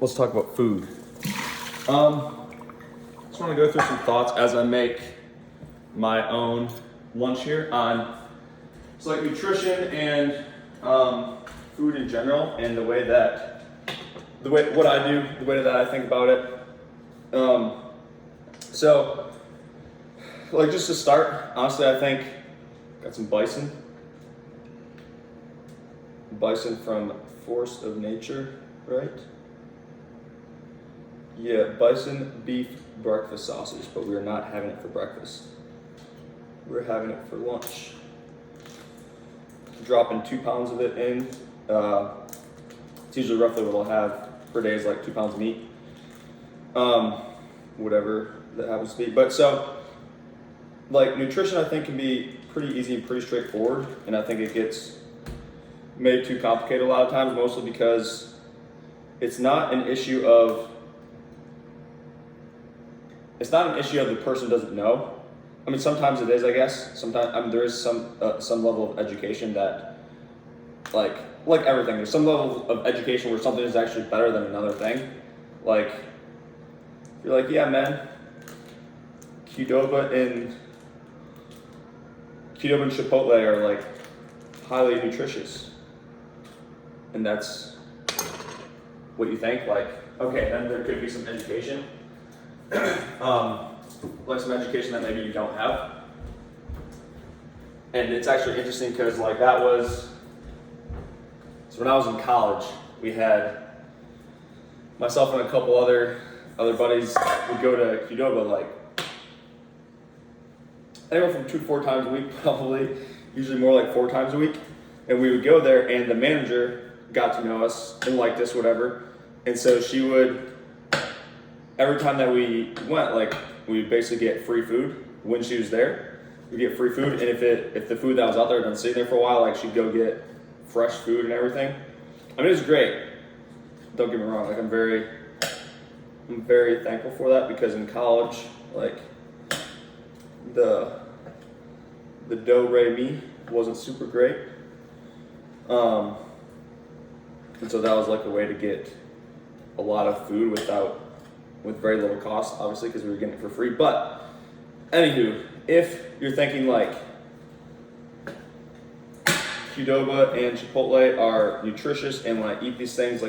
let's talk about food. Just want to go through some thoughts as I make my own lunch here on nutrition and food in general, and the way that what I do, the way that I think about it. So just to start, honestly, I think got some bison from Force of Nature, right? Yeah, bison beef breakfast sausage, but we are not having it for breakfast. We're having it for lunch. Dropping 2 pounds of it in. It's usually roughly what I'll have per day is like 2 pounds of meat. Whatever that happens to be. But so, nutrition I think can be pretty easy and pretty straightforward, and I think it gets made too complicated a lot of times, mostly because it's not an issue of the person doesn't know. I mean, sometimes it is, I guess. Sometimes there is some level of education that, like everything, there's some level of education where something is actually better than another thing. You're like, yeah, man, Qdoba and Chipotle are highly nutritious, and that's what you think. Okay, then there could be some education. Some education that maybe you don't have. And it's actually interesting because so when I was in college, we had myself and a couple other buddies would go to Qdoba anywhere from 2 to 4 times a week, probably, usually more like 4 times a week. And we would go there, and the manager got to know us and liked us, whatever. And so she would, every time that we went, we would basically get free food when she was there. We'd get free food, and if the food that was out there had been sitting there for a while, she'd go get fresh food and everything. I mean, it was great. Don't get me wrong. I'm very thankful for that, because in college, the do-re-mi wasn't super great. And so that was a way to get a lot of food with very little cost, obviously, because we were getting it for free. But anywho, if you're thinking Qdoba and Chipotle are nutritious, and when I eat these things,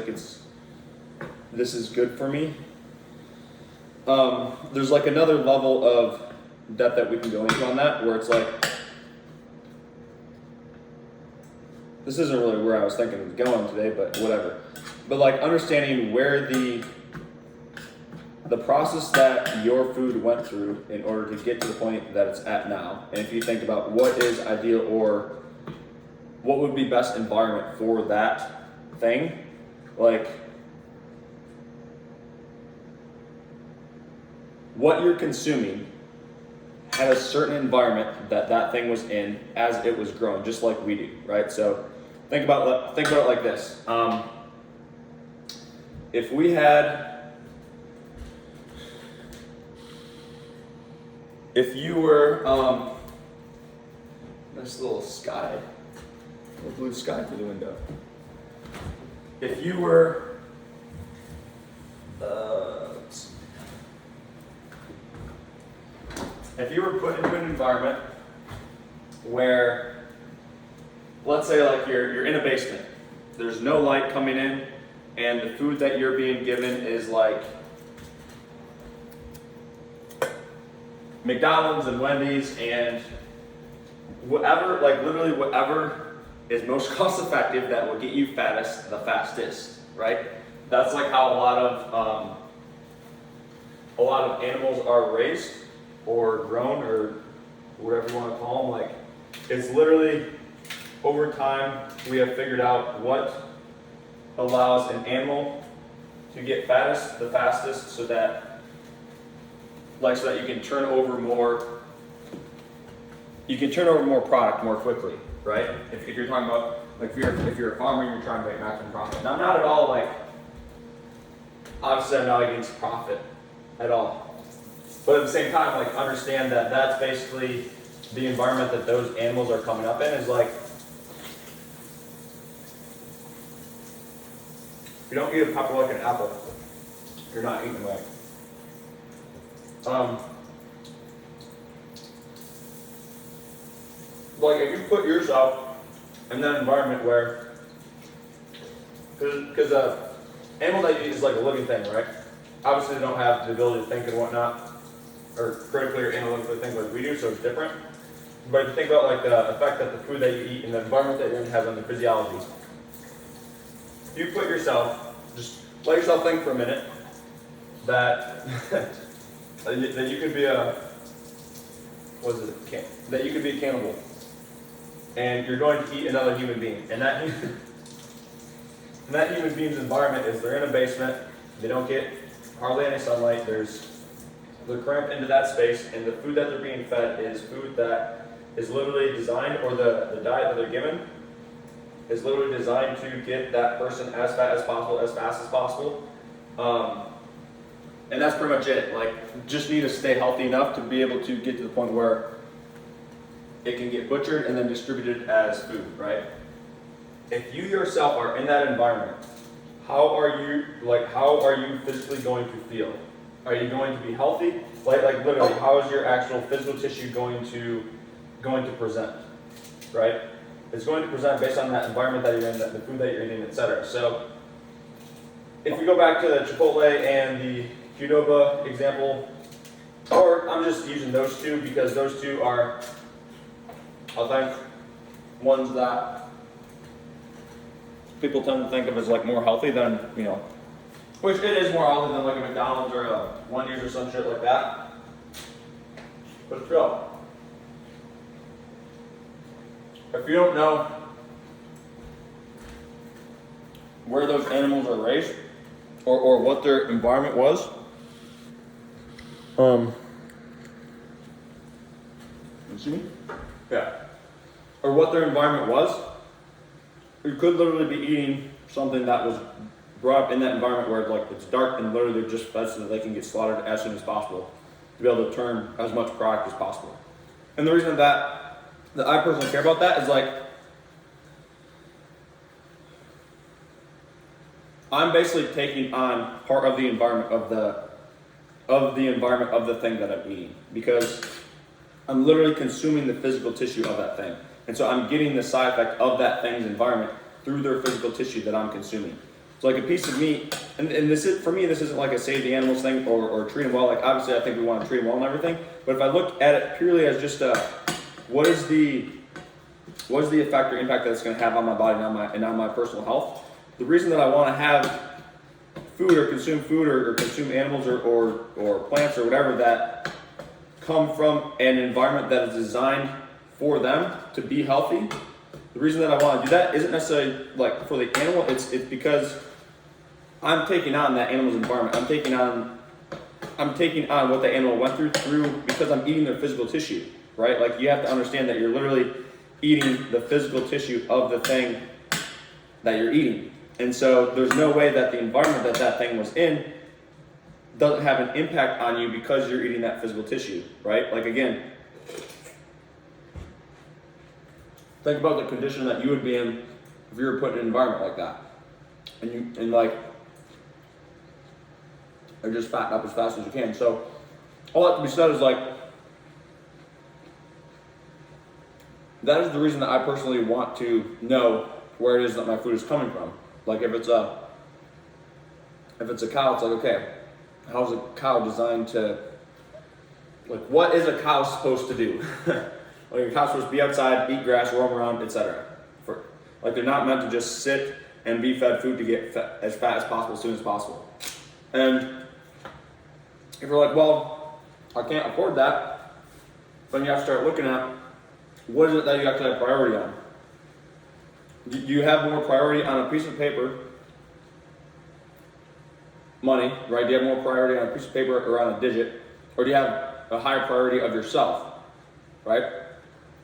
this is good for me, there's another level of depth that we can go into on that, where it's this isn't really where I was thinking of going today, but whatever. But understanding where the process that your food went through in order to get to the point that it's at now. And if you think about what is ideal, or what would be best environment for that thing, what you're consuming had a certain environment that thing was in as it was growing, just like we do, right? So think about it like this. If you were, nice little sky, little blue sky through the window. If you were, if you were put into an environment where, let's say you're in a basement, there's no light coming in, and the food that you're being given is McDonald's and Wendy's and whatever, literally whatever is most cost effective that will get you fattest the fastest, right? That's how a lot of animals are raised or grown, or whatever you want to call them. It's literally, over time, we have figured out what allows an animal to get fattest the fastest, so that you can turn over more product more quickly, right? If you're talking about if you're a farmer and you're trying to make maximum profit. Now, not at all obviously I'm not against profit at all, but at the same time, understand that that's basically the environment that those animals are coming up in. Is you don't eat a pepper like an apple, you're not eating right. Like if you put yourself in that environment where, because animal that you eat is like a living thing, right? Obviously they don't have the ability to think and whatnot, or critically or analytically think like we do, so it's different. But if you think about like the effect that the food that you eat and the environment that you're in has on your physiology, if you put yourself, just let yourself think for a minute that that you could be a, that you could be a cannibal, and you're going to eat another human being, and that human being's environment is they're in a basement, they don't get hardly any sunlight, they're cramped into that space, and the food that they're being fed is food that is literally designed, or the diet that they're given is literally designed to get that person as fat as possible, as fast as possible. And that's pretty much it. Like, just need to stay healthy enough to be able to get to the point where it can get butchered and then distributed as food, right? If you yourself are in that environment, how are you physically going to feel? Are you going to be healthy? Like literally, how is your actual physical tissue going to present, right? It's going to present based on that environment that you're in, the food that you're eating, etc. So, if we go back to the Chipotle and the Qdoba example, or I'm just using those two because those two are, I think, ones that people tend to think of as like more healthy than, which it is more healthy than like a McDonald's or a Wendy's or some shit like that. But still, if you don't know where those animals are raised or what their environment was, or what their environment was, you could literally be eating something that was brought up in that environment where like it's dark and literally they're just fed so that they can get slaughtered as soon as possible to be able to turn as much product as possible. And the reason that I personally care about that is like, I'm basically taking on part of the environment of the thing that I'm eating, because I'm literally consuming the physical tissue of that thing. And so I'm getting the side effect of that thing's environment through their physical tissue that I'm consuming. So like a piece of meat, and this is, for me, this isn't like a save the animals thing or treat them well. Like obviously I think we want to treat them well and everything, but if I look at it purely as just what is the effect or impact that it's going to have on my body and on my personal health, the reason that I want to have food or consume animals or plants or whatever that come from an environment that is designed for them to be healthy, the reason that I want to do that isn't necessarily like for the animal, it's because I'm taking on that animal's environment. I'm taking on what the animal went through because I'm eating their physical tissue, right? Like you have to understand that you're literally eating the physical tissue of the thing that you're eating. And so there's no way that the environment that thing was in doesn't have an impact on you because you're eating that physical tissue, right? Like again, think about the condition that you would be in if you were put in an environment like that. And like, or just fatten up as fast as you can. So all that to be said is like, that is the reason that I personally want to know where it is that my food is coming from. Like if it's a cow, it's like, okay, how's a cow designed to, like what is a cow supposed to do? Like a cow's supposed to be outside, eat grass, roam around, etc. Like they're not meant to just sit and be fed food to get as fat as possible, as soon as possible. And if you're like, well, I can't afford that, then you have to start looking at what is it that you actually have priority on. Do you have more priority on a piece of paper, money, right? Do you have more priority on a piece of paper or on a digit? Or do you have a higher priority of yourself, right?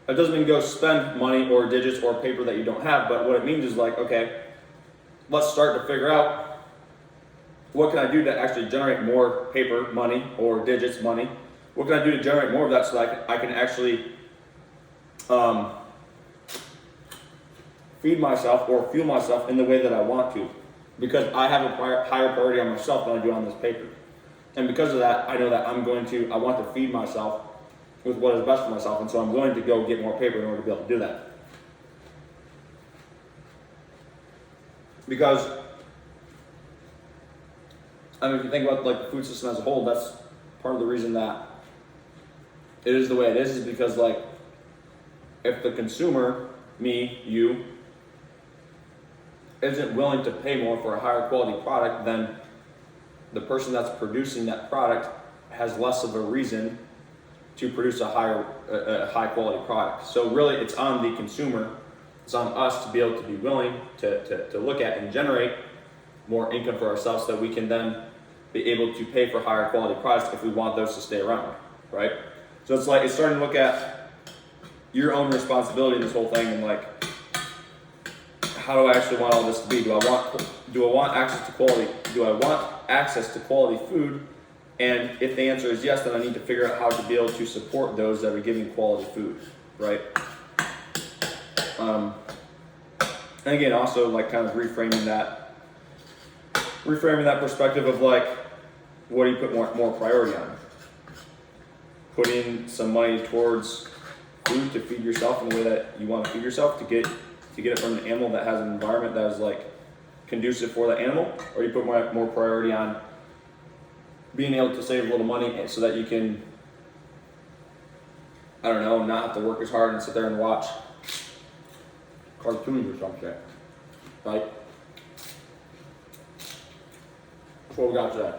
That doesn't mean go spend money or digits or paper that you don't have, but what it means is like, okay, let's start to figure out what can I do to actually generate more paper, money, or digits, money? What can I do to generate more of that so that I can actually feed myself or fuel myself in the way that I want to? because I have a higher priority on myself than I do on this paper. And because of that, I know that I want to feed myself with what is best for myself, and so I'm going to go get more paper in order to be able to do that. Because, I mean, if you think about like the food system as a whole, that's part of the reason that it is the way it is because like, if the consumer, me, you, isn't willing to pay more for a higher quality product, then the person that's producing that product has less of a reason to produce a high quality product. So really it's on the consumer, it's on us to be able to be willing to look at and generate more income for ourselves so that we can then be able to pay for higher quality products if we want those to stay around, right? So it's like, it's starting to look at your own responsibility in this whole thing and like, how do I actually want all this to be? Do I want access to quality? Do I want access to quality food? And if the answer is yes, then I need to figure out how to be able to support those that are giving quality food, right? And again, also like kind of reframing that perspective of like, what do you put more priority on? Putting some money towards food to feed yourself in the way that you want to feed yourself to get it from an animal that has an environment that is like conducive for the animal, or you put more priority on being able to save a little money so that you can, I don't know, not have to work as hard and sit there and watch cartoons or something, right? That's what we got today.